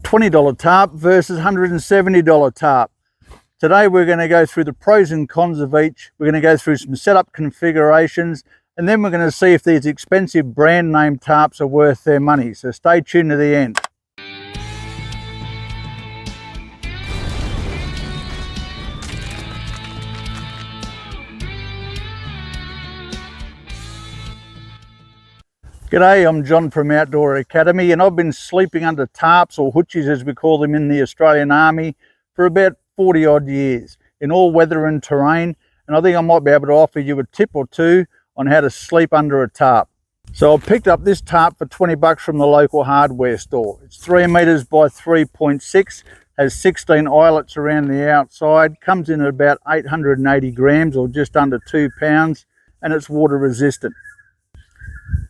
$20 tarp versus $170 tarp. Today we're going to go through the pros and cons of each. We're going to go through some setup configurations, and then we're going to see if these expensive brand name tarps are worth their money. So stay tuned to the end. G'day, I'm John from Outdoor Academy, and I've been sleeping under tarps, or hutchies as we call them in the Australian Army, for about 40 odd years in all weather and terrain, and I think I might be able to offer you a tip or two on how to sleep under a tarp. So I picked up this tarp for 20 bucks from the local hardware store. It's 3 meters by 3.6, has 16 eyelets around the outside, comes in at about 880 grams or just under 2 pounds, and it's water resistant.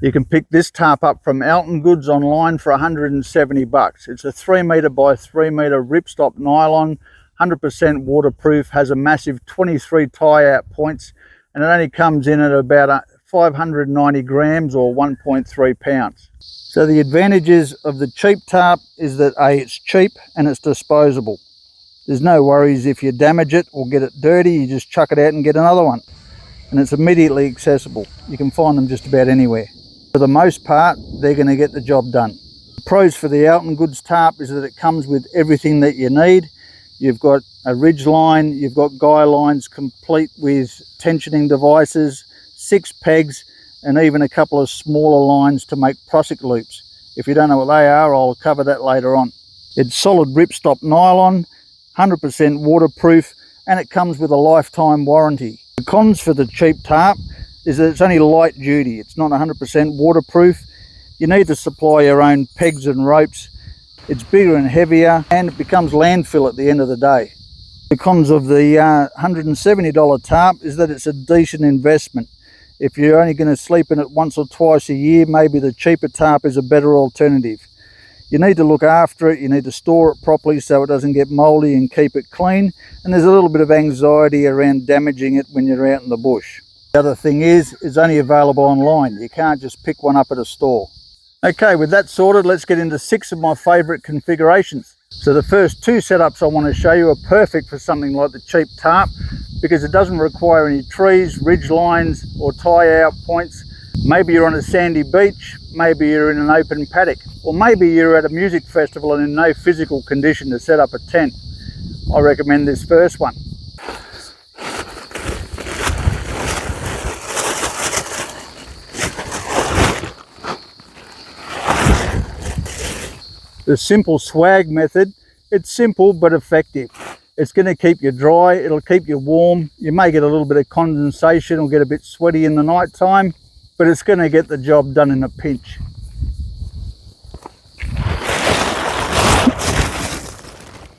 You can pick this tarp up from Alton Goods online for 170 bucks. It's a 3 meter by 3 meter ripstop nylon, 100% waterproof, has a massive 23 tie out points, and it only comes in at about 590 grams or 1.3 pounds. So the advantages of the cheap tarp is that A, it's cheap and it's disposable. There's no worries if you damage it or get it dirty, you just chuck it out and get another one. And it's immediately accessible. You can find them just about anywhere. For the most part, they're going to get the job done. The pros for the Alton Goods tarp is that it comes with everything that you need. You've got a ridge line, you've got guy lines complete with tensioning devices, 6 pegs, and even a couple of smaller lines to make prusik loops. If you don't know what they are, I'll cover that later on. It's solid ripstop nylon, 100% waterproof, and it comes with a lifetime warranty. The cons for the cheap tarp is that it's only light duty. It's not 100% waterproof. You need to supply your own pegs and ropes. It's bigger and heavier, and it becomes landfill at the end of the day. The cons of the $170 tarp is that it's a decent investment. If you're only going to sleep in it once or twice a year, maybe the cheaper tarp is a better alternative. You need to look after it, you need to store it properly so it doesn't get moldy and keep it clean, and there's a little bit of anxiety around damaging it when you're out in the bush. The other thing is, it's only available online. You can't just pick one up at a store. Okay, with that sorted, let's get into 6 of my favourite configurations. So the first 2 setups I want to show you are perfect for something like the cheap tarp because it doesn't require any trees, ridge lines or tie out points. Maybe you're on a sandy beach, maybe you're in an open paddock, or maybe you're at a music festival and in no physical condition to set up a tent. I recommend this first one. The simple swag method, it's simple but effective. It's going to keep you dry, it'll keep you warm. You may get a little bit of condensation or get a bit sweaty in the night time, but it's going to get the job done in a pinch.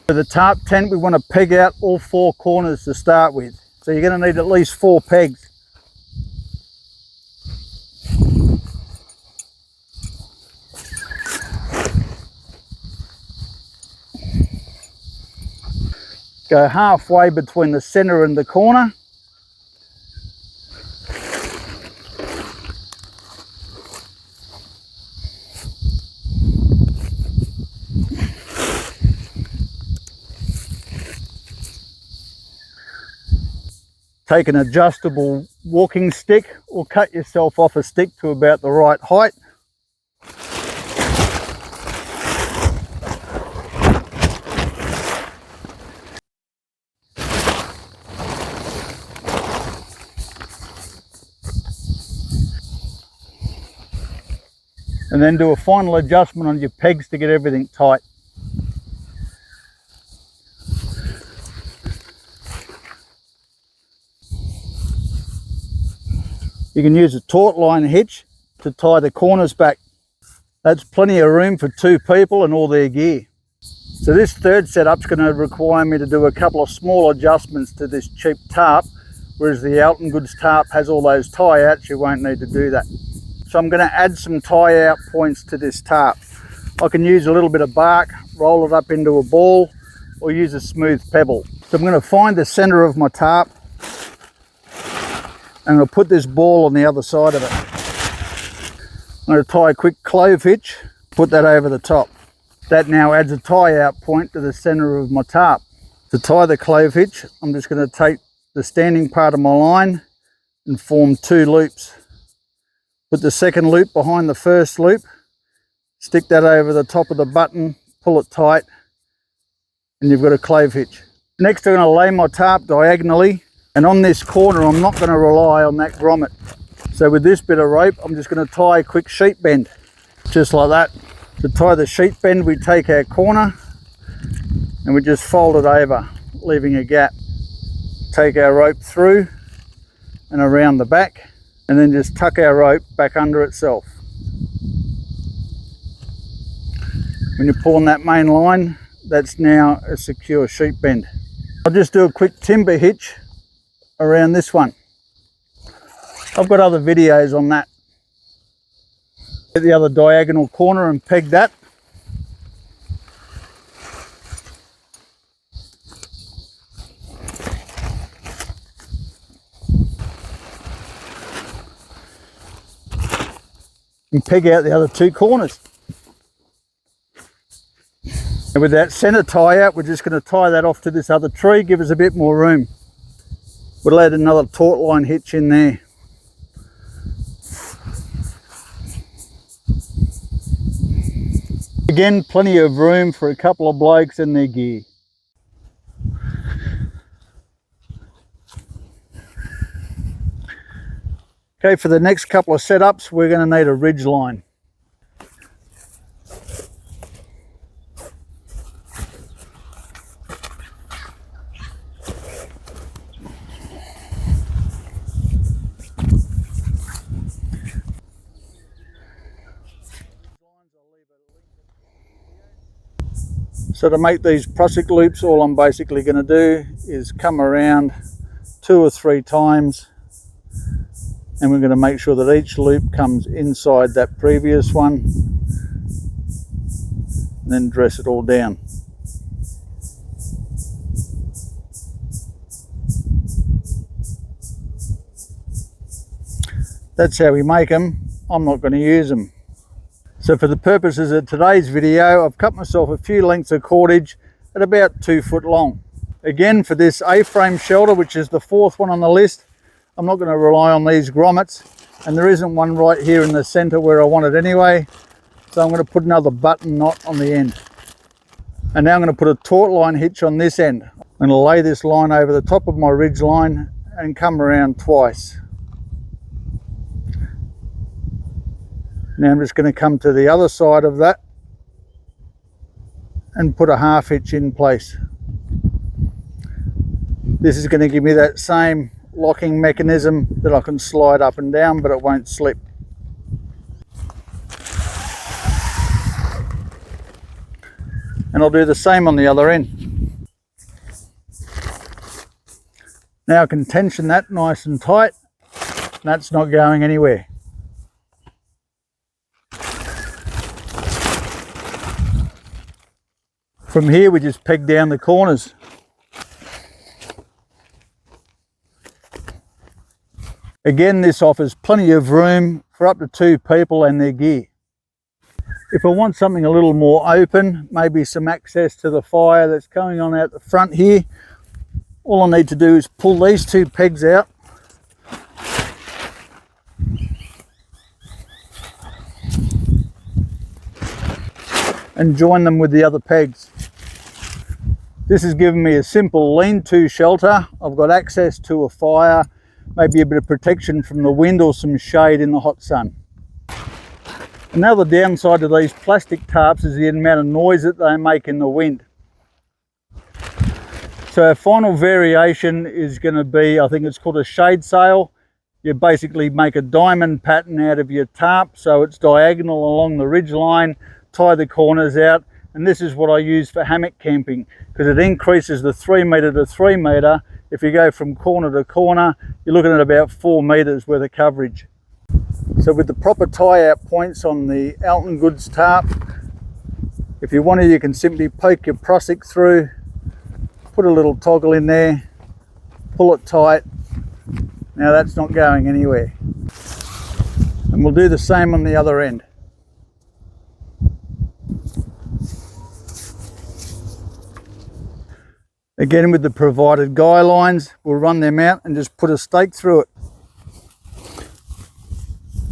For the tarp tent, we want to peg out all 4 corners to start with. So you're going to need at least 4 pegs. Go halfway between the center and the corner. Take an adjustable walking stick or cut yourself off a stick to about the right height. And then do a final adjustment on your pegs to get everything tight. You can use a taut line hitch to tie the corners back. That's plenty of room for 2 people and all their gear. So this third setup's going to require me to do a couple of small adjustments to this cheap tarp, whereas the Alton Goods tarp has all those tie outs. You won't need to do that. So I'm going to add some tie out points to this tarp. I can use a little bit of bark, roll it up into a ball, or use a smooth pebble. So I'm going to find the center of my tarp and I'll put this ball on the other side of it. I'm going to tie a quick clove hitch, put that over the top. That now adds a tie out point to the center of my tarp. To tie the clove hitch, I'm just going to take the standing part of my line and form 2 loops. Put the second loop behind the first loop, stick that over the top of the button, pull it tight, and you've got a clove hitch. Next, I'm going to lay my tarp diagonally, and on this corner I'm not going to rely on that grommet. So with this bit of rope, I'm just going to tie a quick sheet bend, just like that. To tie the sheet bend, we take our corner and we just fold it over, leaving a gap. Take our rope through and around the back, and then just tuck our rope back under itself. When you pull on that main line, that's now a secure sheet bend. I'll just do a quick timber hitch around this one. I've got other videos on that. Get the other diagonal corner and peg that. And peg out the other 2 corners. And with that center tie out, we're just going to tie that off to this other tree, give us a bit more room. We'll add another taut line hitch in there. Again, plenty of room for a couple of blokes and their gear. Okay, for the next couple of setups, we're going to need a ridge line. So to make these prusik loops, all I'm basically going to do is come around 2 or 3 times, and we're going to make sure that each loop comes inside that previous one, and then dress it all down. That's how we make them. I'm not going to use them. So for the purposes of today's video, I've cut myself a few lengths of cordage at about 2 foot long. Again, for this A-frame shelter, which is the 4th one on the list, I'm not going to rely on these grommets, and there isn't one right here in the center where I want it anyway, so I'm going to put another button knot on the end. And now I'm going to put a taut line hitch on this end. I'm going to lay this line over the top of my ridge line and come around twice. Now I'm just going to come to the other side of that and put a half hitch in place. This is going to give me that same locking mechanism that I can slide up and down, but it won't slip. And I'll do the same on the other end. Now I can tension that nice and tight. That's not going anywhere. From here, we just peg down the corners. Again, this offers plenty of room for up to 2 people and their gear. If I want something a little more open, maybe some access to the fire that's going on out the front here, all I need to do is pull these 2 pegs out. And join them with the other pegs. This has given me a simple lean-to shelter. I've got access to a fire, maybe a bit of protection from the wind or some shade in the hot sun. Another downside to these plastic tarps is the amount of noise that they make in the wind. So our final variation is going to be, I think it's called a shade sail. You basically make a diamond pattern out of your tarp so it's diagonal along the ridge line, tie the corners out, and this is what I use for hammock camping because it increases the 3 metre to 3 metre. If you go from corner to corner, you're looking at about 4 metres worth of coverage. So with the proper tie-out points on the Alton Goods tarp, if you want to, you can simply poke your prusik through, put a little toggle in there, pull it tight. Now that's not going anywhere. And we'll do the same on the other end. Again, with the provided guy lines, we'll run them out and just put a stake through it.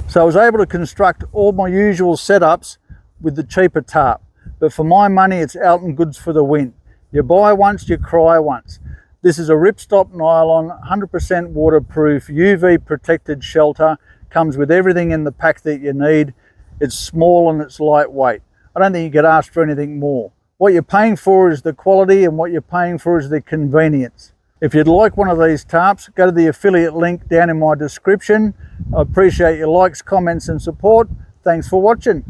So I was able to construct all my usual setups with the cheaper tarp, but for my money, it's Alton goods for the win. You buy once, you cry once. This is a ripstop nylon, 100% waterproof, UV protected shelter, comes with everything in the pack that you need. It's small and it's lightweight. I don't think you could ask for anything more. What you're paying for is the quality, and what you're paying for is the convenience. If you'd like one of these tarps, go to the affiliate link down in my description. I appreciate your likes, comments and support. Thanks for watching.